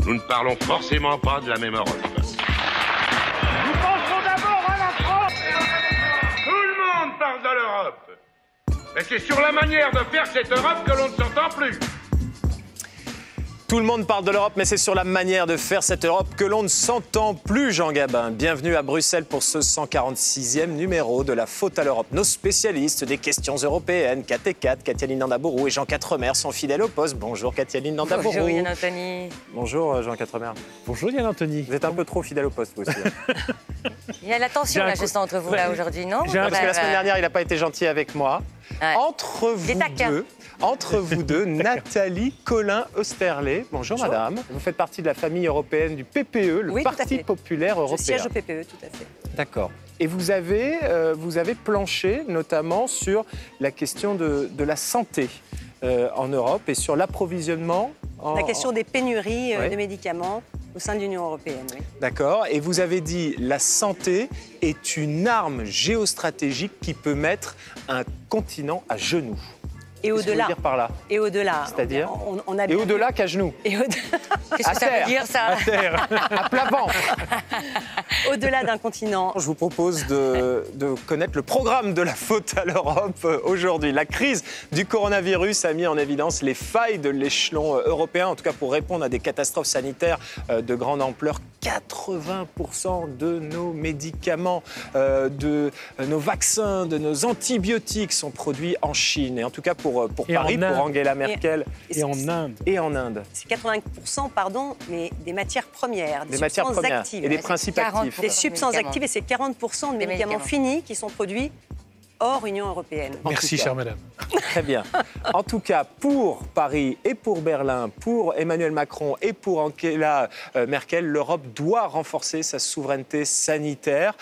Nous ne parlons forcément pas de la même Europe. Nous pensons d'abord à la France. Tout le monde parle de l'Europe. Mais c'est sur la manière de faire cette Europe que l'on ne s'entend plus. Tout le monde parle de l'Europe, mais c'est sur la manière de faire cette Europe que l'on ne s'entend plus, Jean Gabin. Bienvenue à Bruxelles pour ce 146e numéro de La Faute à l'Europe. Nos spécialistes des questions européennes, KT4, Katia-Line Nandabourou et Jean Quatremer sont fidèles au poste. Bonjour Katia-Line Nandabourou. Bonjour Yann Anthony. Bonjour Jean Quatremer. Bonjour Yann Anthony. Vous êtes un peu trop fidèle au poste, vous aussi. Il y a la tension là, je sens entre vous là aujourd'hui, non? Parce que la semaine dernière, il n'a pas été gentil avec moi. Ouais. Entre vous deux, Nathalie Colin-Osterlé. Bonjour madame. Vous faites partie de la famille européenne du PPE, le Parti populaire européen. Je siège au PPE, tout à fait. D'accord. Et vous avez planché notamment sur la question de la santé en Europe et sur l'approvisionnement. La question des pénuries de médicaments au sein de l'Union européenne. Oui. D'accord. Et vous avez dit la santé est une arme géostratégique qui peut mettre un continent à genoux. Et au-delà. Qu'est-ce que vous voulez dire par là? Et au-delà. C'est-à-dire on a et au-delà qu'à genoux. Qu'est-ce que ça veut dire ça? À terre, à plat ventre. Au-delà d'un continent. Je vous propose de connaître le programme de La Faute à l'Europe aujourd'hui. La crise du coronavirus a mis en évidence les failles de l'échelon européen, en tout cas pour répondre à des catastrophes sanitaires de grande ampleur. 80% de nos médicaments, de nos vaccins, de nos antibiotiques sont produits en Chine. Et en tout cas pour Paris, pour Angela Merkel. Et en Inde. Et en Inde. C'est 80%, pardon, mais des matières premières, des matières premières actives. Et des principes actifs. Des substances actives, et c'est 40% de médicaments finis qui sont produits hors Union européenne. Merci, chère madame. Très bien. En tout cas, pour Paris et pour Berlin, pour Emmanuel Macron et pour Angela Merkel, l'Europe doit renforcer sa souveraineté sanitaire.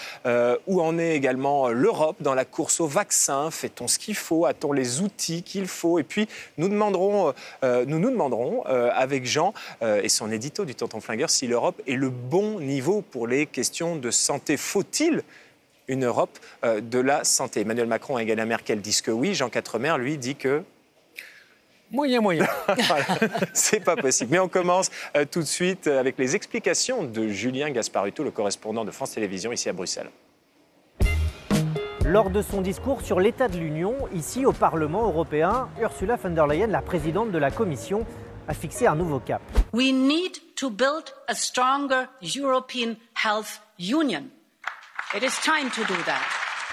Où en est également l'Europe dans la course au vaccin? Fait-on ce qu'il faut? A-t-on les outils qu'il faut? Et puis, nous nous demanderons avec Jean et son édito du Tonton Flingueur si l'Europe est le bon niveau pour les questions de santé. Faut-il une Europe de la santé? Emmanuel Macron et Angela Merkel disent que oui. Jean Quatremer, lui, dit que... Moyen. Voilà, c'est pas possible. Mais on commence tout de suite avec les explications de Julien Gasparuto, le correspondant de France Télévisions ici à Bruxelles. Lors de son discours sur l'état de l'Union, ici au Parlement européen, Ursula von der Leyen, la présidente de la Commission, a fixé un nouveau cap. We need to build a stronger European Health Union. It is time to do that.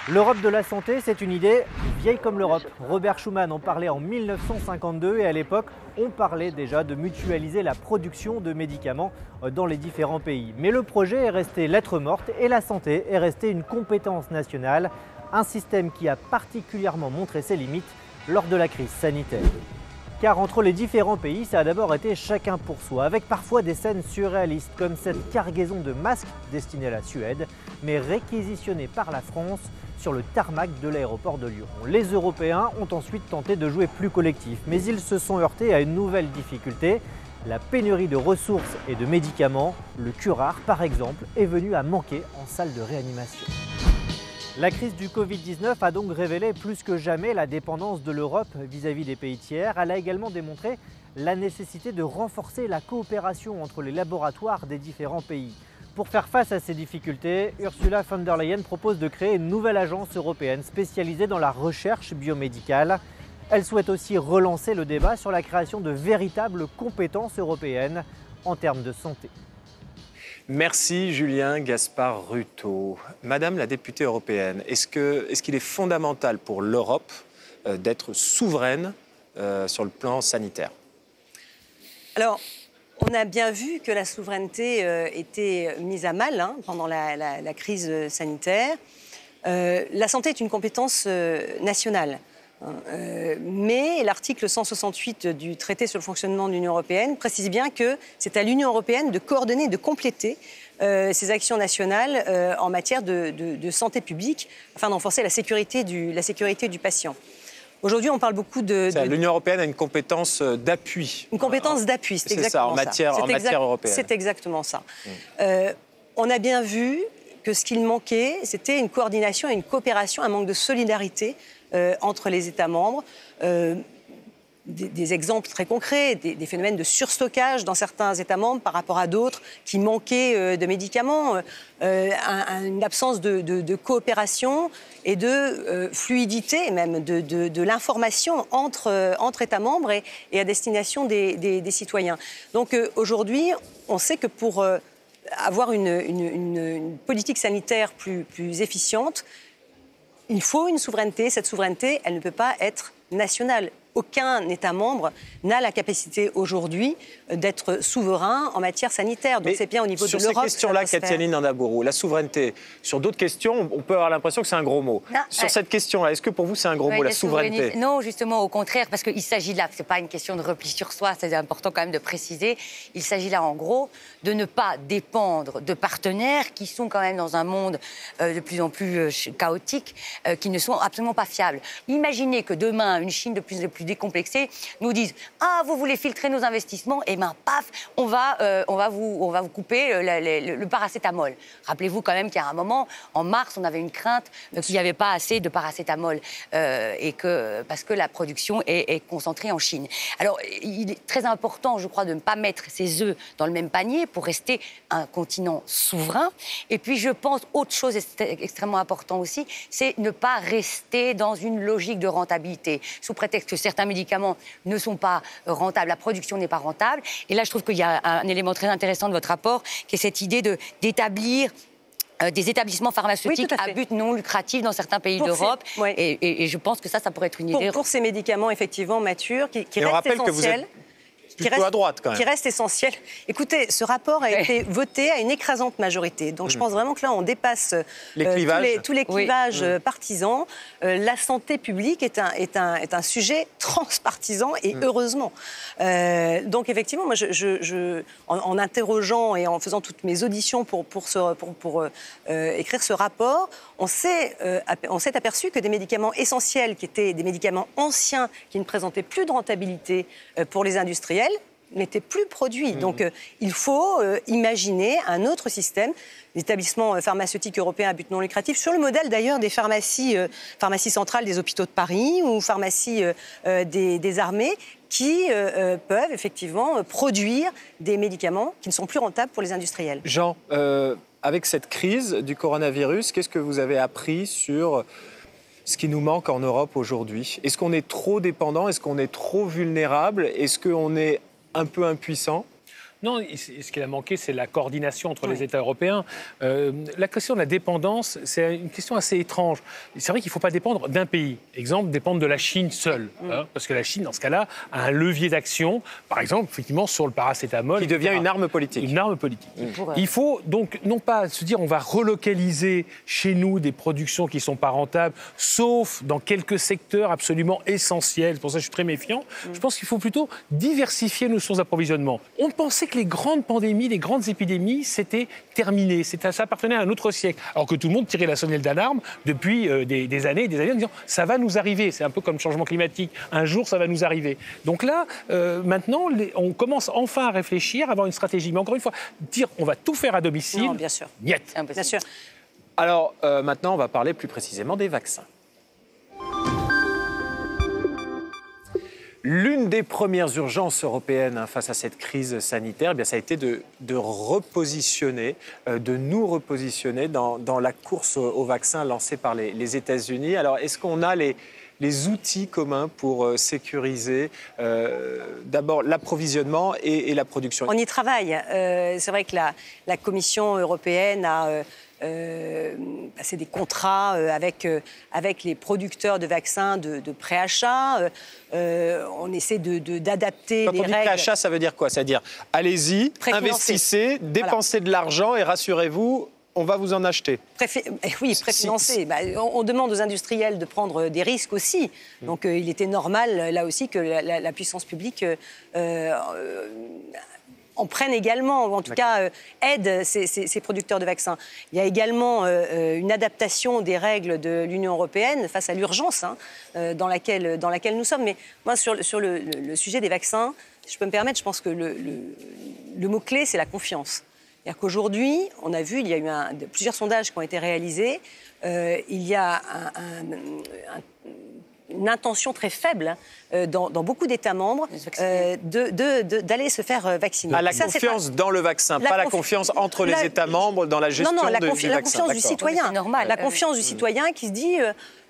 L'Europe de la santé, c'est une idée vieille comme l'Europe. Robert Schuman en parlait en 1952 et à l'époque, on parlait déjà de mutualiser la production de médicaments dans les différents pays. Mais le projet est resté lettre morte et la santé est restée une compétence nationale, un système qui a particulièrement montré ses limites lors de la crise sanitaire. Car entre les différents pays, ça a d'abord été chacun pour soi, avec parfois des scènes surréalistes comme cette cargaison de masques destinée à la Suède, mais réquisitionnée par la France sur le tarmac de l'aéroport de Lyon. Les Européens ont ensuite tenté de jouer plus collectif, mais ils se sont heurtés à une nouvelle difficulté, la pénurie de ressources et de médicaments. Le curare, par exemple, est venu à manquer en salle de réanimation. La crise du Covid-19 a donc révélé plus que jamais la dépendance de l'Europe vis-à-vis des pays tiers. Elle a également démontré la nécessité de renforcer la coopération entre les laboratoires des différents pays. Pour faire face à ces difficultés, Ursula von der Leyen propose de créer une nouvelle agence européenne spécialisée dans la recherche biomédicale. Elle souhaite aussi relancer le débat sur la création de véritables compétences européennes en termes de santé. Merci Julien Gasparuto. Madame la députée européenne, est-ce qu'il est fondamental pour l'Europe d'être souveraine sur le plan sanitaire? Alors, on a bien vu que la souveraineté était mise à mal pendant la crise sanitaire. La santé est une compétence nationale. Mais l'article 168 du traité sur le fonctionnement de l'Union européenne précise bien que c'est à l'Union européenne de coordonner, de compléter ses actions nationales en matière de santé publique afin de renforcer la sécurité du patient. Aujourd'hui, on parle beaucoup L'Union européenne a une compétence d'appui. Une compétence d'appui, c'est exactement ça. En matière européenne. C'est exactement ça. On a bien vu que ce qu'il manquait, c'était une coordination et une coopération, un manque de solidarité entre les États membres. des exemples très concrets, des phénomènes de surstockage dans certains États membres par rapport à d'autres qui manquaient de médicaments, une absence de coopération et de fluidité même de l'information entre États membres et à destination des citoyens. Donc aujourd'hui, on sait que pour avoir une politique sanitaire plus efficiente, il faut une souveraineté. Cette souveraineté, elle ne peut pas être nationale. Aucun État membre n'a la capacité aujourd'hui d'être souverain en matière sanitaire. Donc c'est bien au niveau de l'Europe. Sur ces questions-là, Katialine Andabourou, la souveraineté, sur d'autres questions, on peut avoir l'impression que c'est un gros mot. Non, sur cette question-là, est-ce que pour vous c'est un gros mot, la souveraineté? Non, justement, au contraire, parce qu'il s'agit là, ce n'est pas une question de repli sur soi, c'est important quand même de préciser, il s'agit là en gros de ne pas dépendre de partenaires qui sont quand même dans un monde de plus en plus chaotique, qui ne sont absolument pas fiables. Imaginez que demain, une Chine de plus en plus décomplexée nous dise « Ah, vous voulez filtrer nos investissements ?» Et bien, paf, on va vous couper le paracétamol. Rappelez-vous quand même qu'à un moment, en mars, on avait une crainte qu'il n'y avait pas assez de paracétamol parce que la production est concentrée en Chine. Alors, il est très important, je crois, de ne pas mettre ses œufs dans le même panier pour rester un continent souverain. Et puis, je pense, autre chose extrêmement important aussi, c'est ne pas rester dans une logique de rentabilité, sous prétexte que certains médicaments ne sont pas rentables, la production n'est pas rentable. Et là, je trouve qu'il y a un élément très intéressant de votre rapport, qui est cette idée d'établir des établissements pharmaceutiques à but non lucratif dans certains pays d'Europe. Et je pense que ça pourrait être une idée. Pour ces médicaments, effectivement, matures, qui restent essentiels. Plutôt à droite, quand même. Qui reste essentiel. Écoutez, ce rapport a été voté à une écrasante majorité. Donc je pense vraiment que là, on dépasse tous les clivages partisans. La santé publique est un sujet transpartisan et heureusement. Donc effectivement, moi, en interrogeant et en faisant toutes mes auditions pour écrire ce rapport, on s'est aperçu que des médicaments essentiels, qui étaient des médicaments anciens, qui ne présentaient plus de rentabilité pour les industriels, n'étaient plus produits. Donc il faut imaginer un autre système d'établissements pharmaceutiques européens à but non lucratif, sur le modèle d'ailleurs des pharmacies centrales des hôpitaux de Paris ou pharmacies des armées, qui peuvent effectivement produire des médicaments qui ne sont plus rentables pour les industriels. Jean, avec cette crise du coronavirus, qu'est-ce que vous avez appris sur ce qui nous manque en Europe aujourd'hui? Est-ce qu'on est trop dépendant? Est-ce qu'on est trop vulnérable? Est-ce qu'on est un peu impuissant? Non, ce qui a manqué, c'est la coordination entre les États européens. La question de la dépendance, c'est une question assez étrange. C'est vrai qu'il ne faut pas dépendre d'un pays. Exemple, dépendre de la Chine seule. Parce que la Chine, dans ce cas-là, a un levier d'action, par exemple, effectivement, sur le paracétamol. Qui devient une arme politique. Une arme politique. Il faut donc, non pas se dire on va relocaliser chez nous des productions qui ne sont pas rentables, sauf dans quelques secteurs absolument essentiels. C'est pour ça que je suis très méfiant. Je pense qu'il faut plutôt diversifier nos sources d'approvisionnement. On pensait que les grandes pandémies, les grandes épidémies, c'était terminé. Ça appartenait à un autre siècle. Alors que tout le monde tirait la sonnette d'alarme depuis des années et des années en disant ça va nous arriver. C'est un peu comme le changement climatique. Un jour, ça va nous arriver. Donc là, maintenant, on commence enfin à réfléchir, à avoir une stratégie. Mais encore une fois, dire on va tout faire à domicile, non, bien sûr. Niet. Bien sûr. Alors, maintenant, on va parler plus précisément des vaccins. L'une des premières urgences européennes face à cette crise sanitaire, ça a été de repositionner, de nous repositionner dans la course aux vaccins lancée par les États-Unis. Alors, est-ce qu'on a les outils communs pour sécuriser d'abord l'approvisionnement et la production? On y travaille. C'est vrai que la Commission européenne a passer des contrats avec les producteurs de vaccins de préachat. On essaie d'adapter les règles. Quand on dit préachat, ça veut dire quoi? C'est-à-dire, allez-y, investissez, dépensez de l'argent et rassurez-vous, on va vous en acheter. Oui, préfinancé. On demande aux industriels de prendre des risques aussi. Donc il était normal, là aussi, que la puissance publique en prennent également, ou en tout cas aident ces producteurs de vaccins. Il y a également une adaptation des règles de l'Union européenne face à l'urgence dans laquelle nous sommes. Mais moi, sur le sujet des vaccins, si je peux me permettre, je pense que le mot-clé, c'est la confiance. C'est-à-dire qu'aujourd'hui, on a vu, il y a eu plusieurs sondages qui ont été réalisés, il y a une une intention très faible dans beaucoup d'États membres d'aller se faire vacciner. La confiance dans le vaccin, pas la confiance entre les États membres dans la gestion du vaccin. La confiance du citoyen. Normal. La confiance du citoyen qui se dit,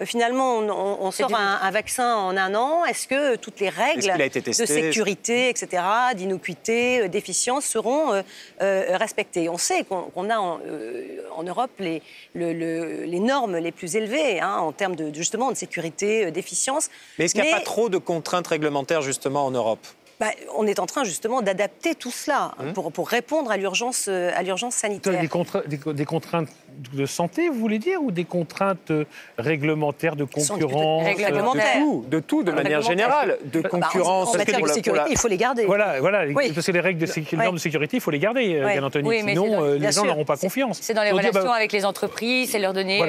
finalement, on sort un vaccin en 1 an, est-ce que toutes les règles de sécurité, etc., d'innocuité, d'efficience seront respectées? On sait qu'on a en Europe les normes les plus élevées en termes justement de sécurité, d'efficience. Mais est-ce qu'il n'y a pas trop de contraintes réglementaires justement en Europe? On est en train justement d'adapter tout cela pour répondre à l'urgence sanitaire. Des contraintes de santé, vous voulez dire, ou des contraintes réglementaires de concurrence? De tout, de manière générale, de concurrence. En matière de sécurité, il faut les garder. Voilà, parce que les règles de normes de sécurité, il faut les garder, bien entendu. Oui, sinon, les gens n'auront pas confiance. C'est dans les relations avec les entreprises, c'est leur donner,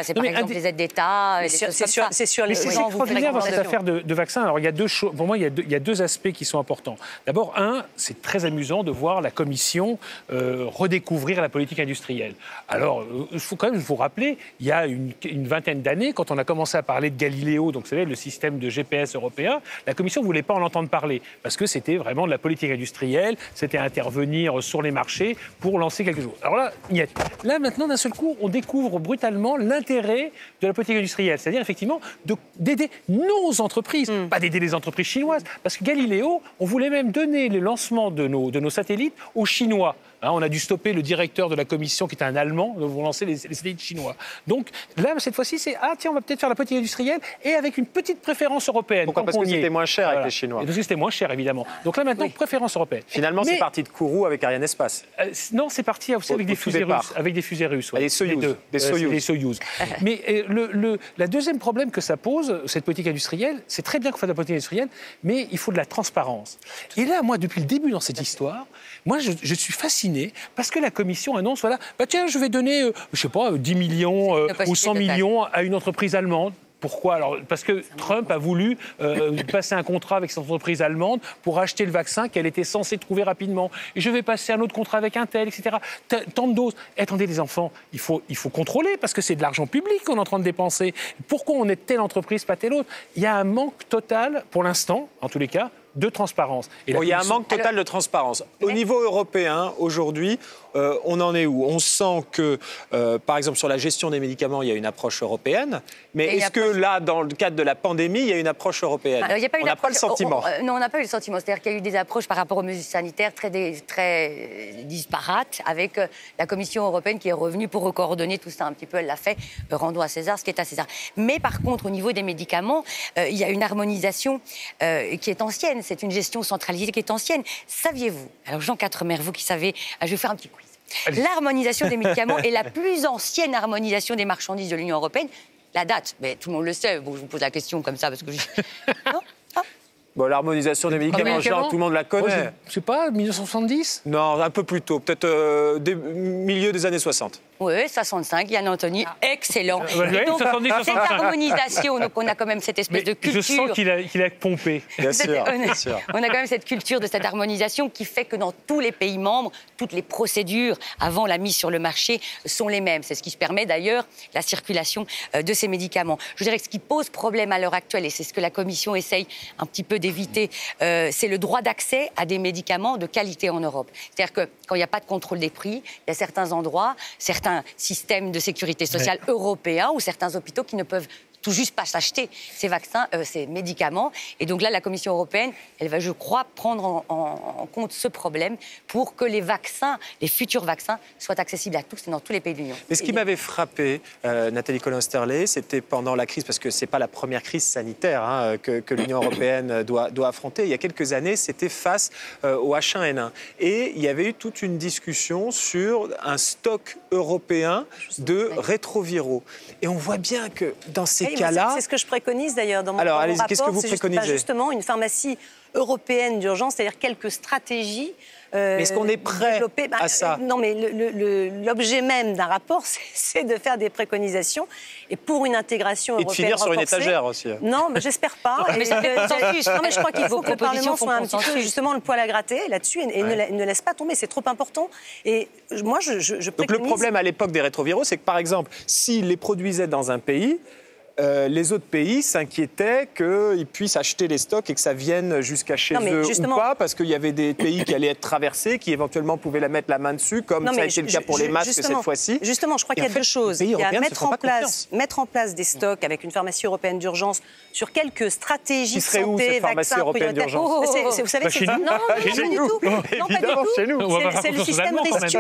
c'est par exemple les aides d'État, des choses comme ça. C'est sur les c'est extraordinaire dans cette affaire de vaccin. Alors, il y a deux choses. Pour moi, il y a deux aspects qui sont importants. D'abord, c'est très amusant de voir la Commission redécouvrir la politique industrielle. Alors, il faut quand même vous rappeler, il y a une vingtaine d'années, quand on a commencé à parler de Galiléo, donc vous savez, le système de GPS européen, la Commission ne voulait pas en entendre parler, parce que c'était vraiment de la politique industrielle, c'était intervenir sur les marchés pour lancer quelque chose. Alors là, là maintenant, d'un seul coup, on découvre brutalement l'intérêt de la politique industrielle, c'est-à-dire effectivement d'aider nos entreprises, pas d'aider les entreprises chinoises, parce que Galiléo, on voulait même donner le lancement de nos satellites aux Chinois. On a dû stopper le directeur de la Commission, qui est un Allemand, pour lancer les satellites chinois. Donc là, cette fois-ci, c'est on va peut-être faire la politique industrielle et avec une petite préférence européenne. Pourquoi? Parce que c'était moins cher avec les Chinois. Et parce que c'était moins cher, évidemment. Donc là, maintenant, préférence européenne. Finalement, c'est parti de Kourou avec Arianespace. Non, c'est parti aussi avec des fusées russes. Avec des fusées russes. Des Soyouz. Des Soyouz. Mais la deuxième problème que ça pose, cette politique industrielle, c'est très bien qu'on fasse de la politique industrielle, mais il faut de la transparence. Et là, moi, depuis le début dans cette histoire, moi, je suis fasciné parce que la Commission annonce, tiens, je vais donner, 10 millions ou 100 millions à une entreprise allemande. Pourquoi? Alors, parce que Trump a voulu passer un contrat avec cette entreprise allemande pour acheter le vaccin qu'elle était censée trouver rapidement. Et je vais passer un autre contrat avec un tel, etc. Tant de doses. Attendez, les enfants, il faut contrôler parce que c'est de l'argent public qu'on est en train de dépenser. Pourquoi on est telle entreprise, pas telle autre? Il y a un manque total, pour l'instant, en tous les cas, de transparence. Il y a un manque total de transparence. Au niveau européen, aujourd'hui, on en est où? On sent que, par exemple, sur la gestion des médicaments, il y a une approche européenne. Mais est-ce que là, dans le cadre de la pandémie, il y a une approche européenne? On n'a pas le sentiment. Non, on n'a pas eu le sentiment. C'est-à-dire qu'il y a eu des approches par rapport aux mesures sanitaires très disparates, avec la Commission européenne qui est revenue pour coordonner tout ça un petit peu. Elle l'a fait. Rendons à César ce qui est à César. Mais par contre, au niveau des médicaments, il y a une harmonisation qui est ancienne. C'est une gestion centralisée qui est ancienne. Saviez-vous, alors Jean Quatremer, vous qui savez, je vais faire un petit quiz. L'harmonisation des médicaments est la plus ancienne harmonisation des marchandises de l'Union européenne. La date, mais tout le monde le sait. Bon, je vous pose la question comme ça parce que non, l'harmonisation des médicaments, Jean, tout le monde la connaît. Je sais pas, 1970? Non, un peu plus tôt, peut-être milieu des années 60. Oui, 65, Yann Anthony, excellent. Donc, 70, cette harmonisation, donc on a quand même cette espèce de culture. Je sens qu'il a pompé. Bien sûr. On a quand même cette culture de cette harmonisation qui fait que dans tous les pays membres, toutes les procédures avant la mise sur le marché sont les mêmes. C'est ce qui se permet d'ailleurs la circulation de ces médicaments. Je dirais que ce qui pose problème à l'heure actuelle, et c'est ce que la Commission essaye un petit peu d'éviter, c'est le droit d'accès à des médicaments de qualité en Europe. C'est-à-dire que quand il n'y a pas de contrôle des prix, il y a certains endroits, certains systèmes de sécurité sociale européens ou certains hôpitaux qui ne peuvent tout juste pas s'acheter ces vaccins, ces médicaments. Et donc là, la Commission européenne, elle va, je crois, prendre en compte ce problème pour que les vaccins, les futurs vaccins, soient accessibles à tous et dans tous les pays de l'Union. Mais ce qui m'avait frappé, Nathalie Collin-Sterlet, c'était pendant la crise, parce que ce n'est pas la première crise sanitaire que l'Union européenne doit affronter. Il y a quelques années, c'était face au H1N1. Et il y avait eu toute une discussion sur un stock européen de rétroviraux. Et on voit bien que dans ces cas-là... C'est ce que je préconise d'ailleurs dans mon rapport. Alors, qu'est-ce que vous préconisez? Justement, une pharmacie européenne d'urgence, c'est-à-dire quelques stratégies. Mais est-ce qu'on est prêt à ça? Non, mais l'objet même d'un rapport, c'est de faire des préconisations. Et pour une intégration européenne et de finir sur une étagère aussi. Non, mais j'espère pas. mais je crois qu'il faut que le Parlement soit un petit peu justement le poil à gratter là-dessus et ne laisse pas tomber. C'est trop important. Et moi, je préconise... Donc le problème à l'époque des rétroviraux, c'est que par exemple, s'ils les produisaient dans un pays, les autres pays s'inquiétaient qu'ils puissent acheter les stocks et que ça vienne jusqu'à chez eux ou pas, parce qu'il y avait des pays qui allaient être traversés, qui éventuellement pouvaient mettre la main dessus, comme ça a été le cas pour les masques cette fois-ci. Justement, je crois qu'il y a deux choses. Il y a mettre en place des stocks avec une pharmacie européenne d'urgence sur quelques stratégies de santé, où, cette pharmacie européenne d'urgence? Vous savez, chez nous. Non, pas du tout. Chez nous. C'est le système Rescue,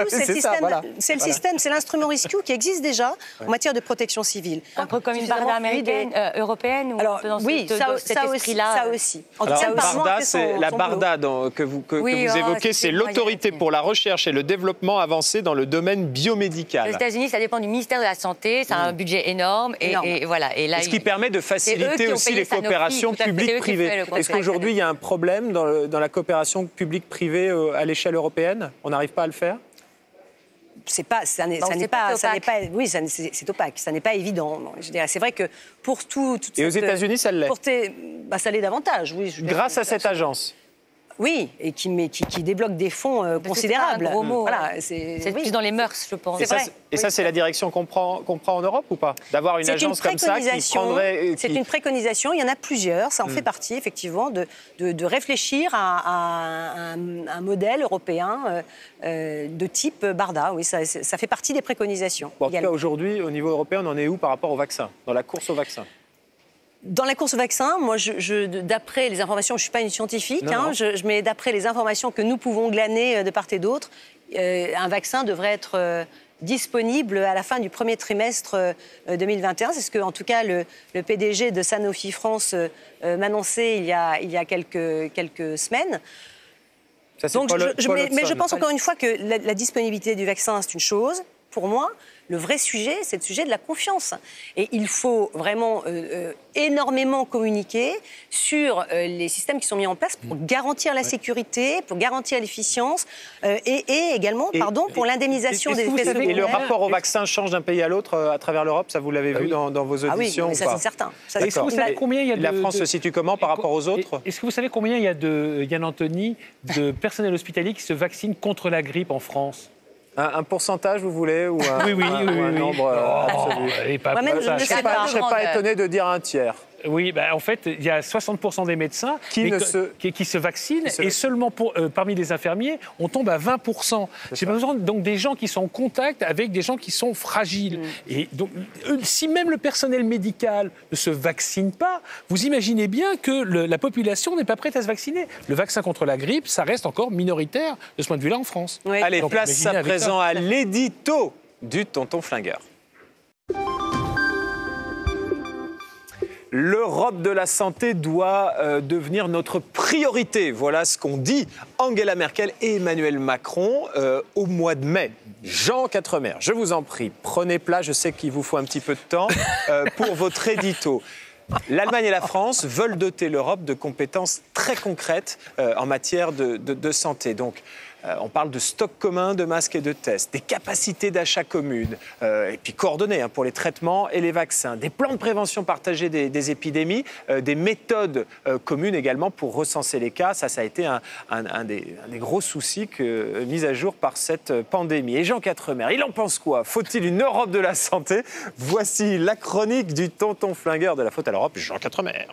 c'est l'instrument Rescue qui existe déjà en matière de protection civile. Un peu comme une barda américaine, européenne ou alors, oui, ça aussi. En tout cas, Barda, c'est la Barda que vous évoquez, c'est l'autorité pour la recherche et le développement avancé dans le domaine biomédical. Aux États-Unis, ça dépend du ministère de la Santé, c'est un budget énorme et voilà. Et là, ce qui permet de faciliter aussi les coopérations publiques-privées. Est-ce qu'aujourd'hui, il y a un problème dans la coopération publique-privée à l'échelle européenne? On n'arrive pas à le faire? C'est opaque, ça n'est pas évident. C'est vrai que pour tout... Et aux États-Unis, ça l'est? Ça l'est davantage, oui. Grâce à cette agence? Oui, et qui débloque des fonds considérables. C'est un gros mot. Voilà, c'est plus dans les mœurs, je pense. Et ça, c'est la direction qu'on prend en Europe ou pas? D'avoir une agence comme ça qui prendrait... C'est une préconisation, il y en a plusieurs, ça en fait partie, effectivement, de réfléchir à un modèle européen de type Barda. Oui, ça fait partie des préconisations. En tout cas, aujourd'hui, au niveau européen, on en est où par rapport au vaccin, dans la course au vaccin? Dans la course au vaccin, moi, d'après les informations, je ne suis pas une scientifique, mais d'après les informations que nous pouvons glaner de part et d'autre, un vaccin devrait être disponible à la fin du premier trimestre 2021. C'est ce que, en tout cas, le PDG de Sanofi France m'annonçait il y a quelques semaines. Mais je pense encore une fois que la disponibilité du vaccin, c'est une chose. Pour moi, le vrai sujet, c'est le sujet de la confiance. Et il faut vraiment énormément communiquer sur les systèmes qui sont mis en place pour garantir la sécurité, pour garantir l'efficience et également, pour l'indemnisation des effets secondaires. Et le rapport au vaccin change d'un pays à l'autre à travers l'Europe, ça vous l'avez vu dans vos auditions? Ah oui, mais ça c'est certain. Est-ce que vous savez combien il y a la France se situe comment par rapport aux autres? Est-ce que vous savez combien il y a Yann Anthony, de personnel hospitalier qui se vaccinent contre la grippe en France? Un pourcentage, vous voulez, ou un nombre absolu? Je ne serais pas étonné de dire un tiers. Oui, en fait, il y a 60% des médecins qui se vaccinent et seulement parmi les infirmiers, on tombe à 20%. J'ai besoin donc des gens qui sont en contact avec des gens qui sont fragiles. Et donc, si même le personnel médical ne se vaccine pas, vous imaginez bien que la population n'est pas prête à se vacciner. Le vaccin contre la grippe, ça reste encore minoritaire de ce point de vue-là en France. Oui. Allez, donc, place à présent à l'édito du Tonton Flingueur. L'Europe de la santé doit devenir notre priorité. Voilà ce qu'ont dit Angela Merkel et Emmanuel Macron au mois de mai. Jean Quatremer, je vous en prie, prenez place, je sais qu'il vous faut un petit peu de temps pour votre édito. L'Allemagne et la France veulent doter l'Europe de compétences très concrètes en matière de santé. Donc, on parle de stock commun de masques et de tests, des capacités d'achat communes, et puis coordonnées pour les traitements et les vaccins, des plans de prévention partagés des épidémies, des méthodes communes également pour recenser les cas. Ça a été un des gros soucis mis à jour par cette pandémie. Et Jean Quatremer, il en pense quoi? Faut-il une Europe de la santé? Voici la chronique du Tonton Flingueur de la faute à l'Europe, Jean Quatremer.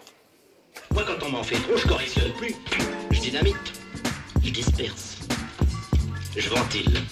Moi, quand on m'en fait trop, je correctionne plus. Je dynamite, je disperse. Je ventile.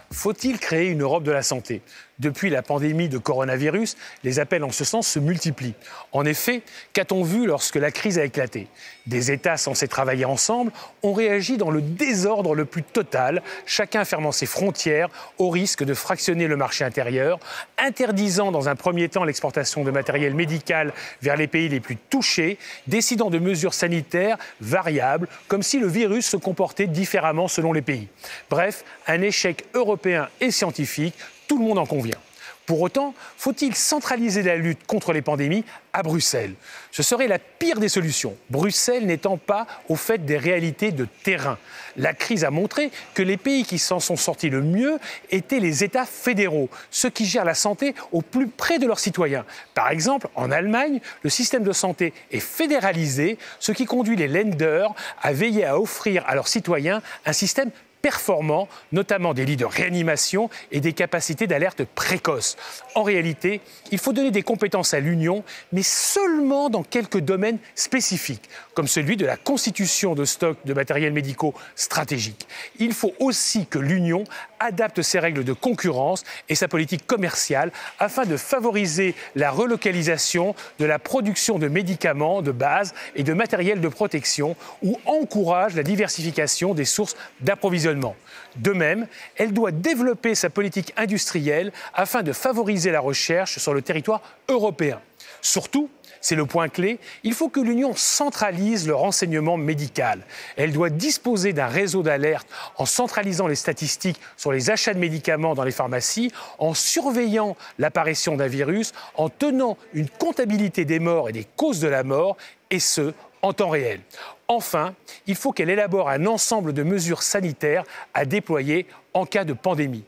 Faut-il créer une Europe de la santé? Depuis la pandémie de coronavirus, les appels en ce sens se multiplient. En effet, qu'a-t-on vu lorsque la crise a éclaté? Des États censés travailler ensemble ont réagi dans le désordre le plus total, chacun fermant ses frontières au risque de fractionner le marché intérieur, interdisant dans un premier temps l'exportation de matériel médical vers les pays les plus touchés, décidant de mesures sanitaires variables, comme si le virus se comportait différemment selon les pays. Bref, un échec européen et scientifique. Tout le monde en convient. Pour autant, faut-il centraliser la lutte contre les pandémies à Bruxelles? Ce serait la pire des solutions, Bruxelles n'étant pas au fait des réalités de terrain. La crise a montré que les pays qui s'en sont sortis le mieux étaient les États fédéraux, ceux qui gèrent la santé au plus près de leurs citoyens. Par exemple, en Allemagne, le système de santé est fédéralisé, ce qui conduit les Länder à veiller à offrir à leurs citoyens un système performants, notamment des lits de réanimation et des capacités d'alerte précoce. En réalité, il faut donner des compétences à l'Union, mais seulement dans quelques domaines spécifiques, comme celui de la constitution de stocks de matériels médicaux stratégiques. Il faut aussi que l'Union adapte ses règles de concurrence et sa politique commerciale afin de favoriser la relocalisation de la production de médicaments de base et de matériel de protection ou encourage la diversification des sources d'approvisionnement. De même, elle doit développer sa politique industrielle afin de favoriser la recherche sur le territoire européen. Surtout, c'est le point clé, il faut que l'Union centralise le renseignement médical. Elle doit disposer d'un réseau d'alerte en centralisant les statistiques sur les achats de médicaments dans les pharmacies, en surveillant l'apparition d'un virus, en tenant une comptabilité des morts et des causes de la mort, et ce, en temps réel. Enfin, il faut qu'elle élabore un ensemble de mesures sanitaires à déployer en cas de pandémie.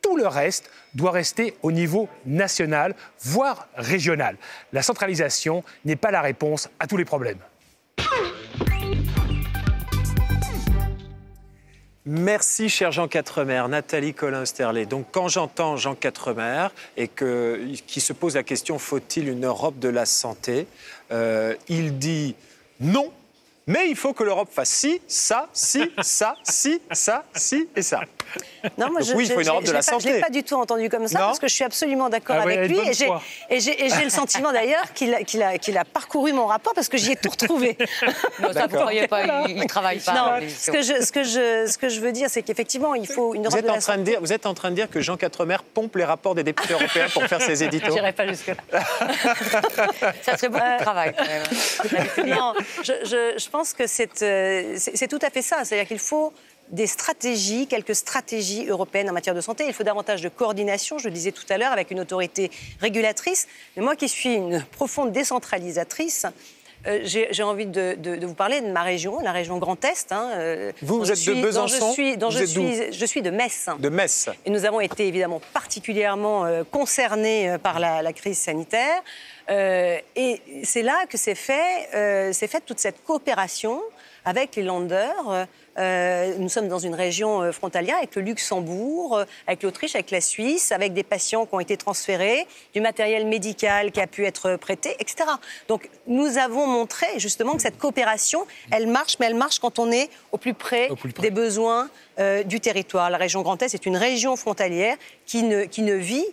Tout le reste doit rester au niveau national, voire régional. La centralisation n'est pas la réponse à tous les problèmes. Merci, cher Jean Quatremer. Nathalie Colin-Sterlet. Donc, quand j'entends Jean Quatremer et qui se pose la question « Faut-il une Europe de la santé ?», il dit non. Mais il faut que l'Europe fasse ci, ça, ci, ça, ci, ça, ci et ça. Non, moi, oui, il faut une Europe de la santé. Je ne l'ai pas du tout entendu comme ça, parce que je suis absolument d'accord avec lui. Et j'ai le sentiment d'ailleurs qu'il a parcouru mon rapport, parce que j'y ai tout retrouvé. Non, ça, vous ne croyez pas, il ne travaille pas. Non, ce que je veux dire, c'est qu'effectivement, il faut une Europe de la santé. Vous êtes en train de dire que Jean Quatremer pompe les rapports des députés européens pour faire ses éditos? Je n'irai pas jusque-là. Ça serait beaucoup de travail, quand même. Non, je pense que c'est tout à fait ça. C'est-à-dire qu'il faut des stratégies, quelques stratégies européennes en matière de santé. Il faut davantage de coordination, je le disais tout à l'heure, avec une autorité régulatrice. Mais moi qui suis une profonde décentralisatrice, j'ai envie de vous parler de ma région, la région Grand Est. Vous êtes de Besançon? Je suis de Metz. De Metz. Et nous avons été évidemment particulièrement concernés par la crise sanitaire. Et c'est là que s'est faite toute cette coopération avec les Länder. Nous sommes dans une région frontalière avec le Luxembourg, avec l'Autriche, avec la Suisse, avec des patients qui ont été transférés, du matériel médical qui a pu être prêté, etc. Donc nous avons montré justement que cette coopération, elle marche, mais elle marche quand on est au plus près des besoins du territoire. La région Grand Est est une région frontalière qui ne vit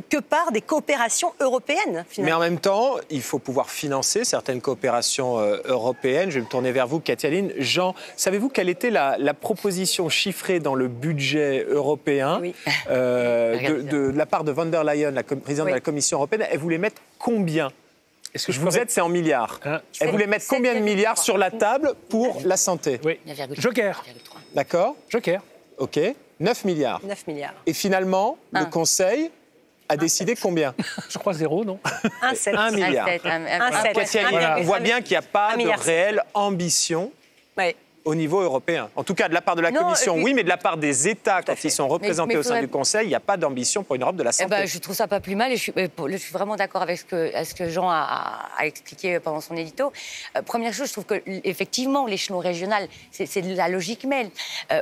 que par des coopérations européennes, finalement. Mais en même temps, il faut pouvoir financer certaines coopérations européennes. Je vais me tourner vers vous, Katia-Line. Jean, savez-vous quelle était la proposition chiffrée dans le budget européen de la part de von der Leyen, la présidente de la Commission européenne? Elle voulait mettre combien? Est-ce que vous êtes, c'est en milliards. Elle voulait mettre combien de milliards sur la table pour la santé? Oui. Joker. D'accord. Joker. OK. 9 milliards. 9 milliards. Et finalement, le Conseil a décidé combien? Je crois 0, non? 1 milliard. On voit bien qu'il n'y a pas de réelle ambition au niveau européen. En tout cas, de la part de la Commission, oui, mais de la part des États, quand ils sont représentés au sein du Conseil, il n'y a pas d'ambition pour une Europe de la santé. Je trouve ça pas plus mal et je suis vraiment d'accord avec ce que Jean a expliqué pendant son édito. Première chose, je trouve qu'effectivement, l'échelon régional, c'est de la logique même.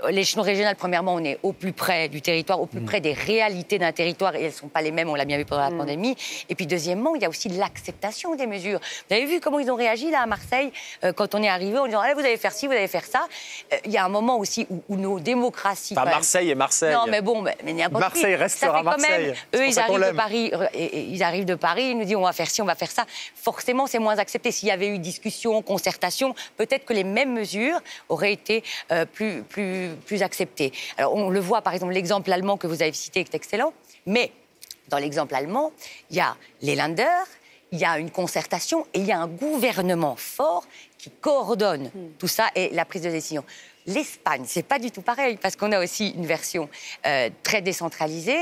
L'échelon régional, premièrement, on est au plus près du territoire, au plus près des réalités d'un territoire et elles ne sont pas les mêmes, on l'a bien vu pendant la pandémie. Et puis deuxièmement, il y a aussi l'acceptation des mesures. Vous avez vu comment ils ont réagi là à Marseille quand on est arrivé en disant vous allez faire ci, vous allez faire ça. Il y a un moment aussi où nos démocraties... Marseille et Marseille. Non, mais bon, mais n'importe qui. Marseille restera Marseille. Eux, ils arrivent de Paris, ils nous disent on va faire ci, on va faire ça. Forcément, c'est moins accepté. S'il y avait eu discussion, concertation, peut-être que les mêmes mesures auraient été plus acceptées. Alors, on le voit, par exemple, l'exemple allemand que vous avez cité est excellent, mais dans l'exemple allemand, il y a les Länder, il y a une concertation et il y a un gouvernement fort qui coordonne tout ça et la prise de décision. L'Espagne, c'est pas du tout pareil parce qu'on a aussi une version très décentralisée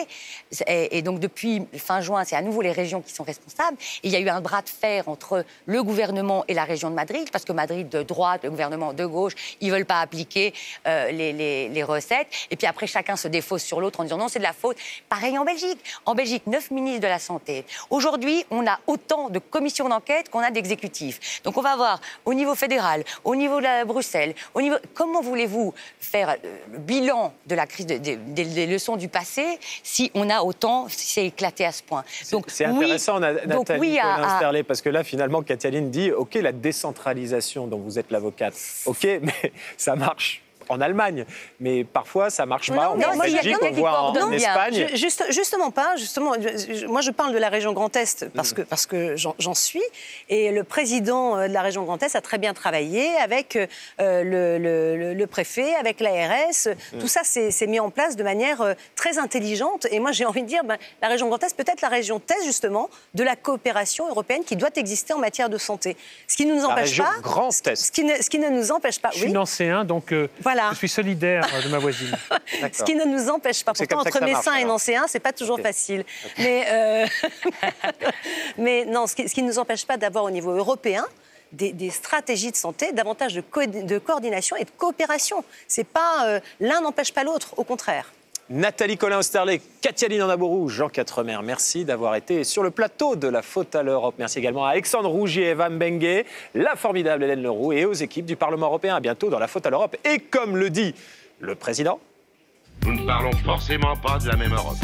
et donc depuis fin juin, c'est à nouveau les régions qui sont responsables. Et il y a eu un bras de fer entre le gouvernement et la région de Madrid parce que Madrid de droite, le gouvernement de gauche, ils veulent pas appliquer les recettes. Et puis après, chacun se défausse sur l'autre en disant non, c'est de la faute. Pareil en Belgique. En Belgique, 9 ministres de la Santé. Aujourd'hui, on a autant de commissions d'enquête qu'on a d'exécutifs. Donc on va avoir au niveau fédéral, au niveau de Bruxelles, au niveau... Comment vous voulez-vous faire le bilan de la crise, des leçons du passé, si on a autant, si c'est éclaté à ce point? C'est intéressant, Nathalie oui, Colin-Sterlet, parce que là, finalement, Katialine dit, OK, la décentralisation dont vous êtes l'avocate, OK, mais ça marche en Allemagne, mais parfois ça marche pas. On voit en Belgique, on voit en Espagne. Justement pas. Moi, je parle de la région Grand Est parce que j'en suis. Et le président de la région Grand Est a très bien travaillé avec le préfet, avec l'ARS. Tout ça s'est mis en place de manière très intelligente. Et moi, j'ai envie de dire, la région Grand Est peut être la région test justement de la coopération européenne qui doit exister en matière de santé. Ce qui ne nous empêche pas. Grand Est. Ce qui ne nous empêche pas. Je suis nancéen, donc. Voilà. Je suis solidaire de ma voisine. Ce qui ne nous empêche pas. Pourtant, entre médecins et nancéens, c'est pas toujours facile. Mais non, ce qui ne nous empêche pas d'avoir au niveau européen des stratégies de santé, davantage de coordination et de coopération. C'est pas l'un n'empêche pas l'autre, au contraire. Nathalie Colin-Sterlet, Katialine Andabourou, Jean Quatremer, merci d'avoir été sur le plateau de la Faute à l'Europe. Merci également à Alexandre Rougier, Eva Mbengue, la formidable Hélène Leroux et aux équipes du Parlement européen. À bientôt dans la Faute à l'Europe. Et comme le dit le président, nous ne parlons forcément pas de la même Europe.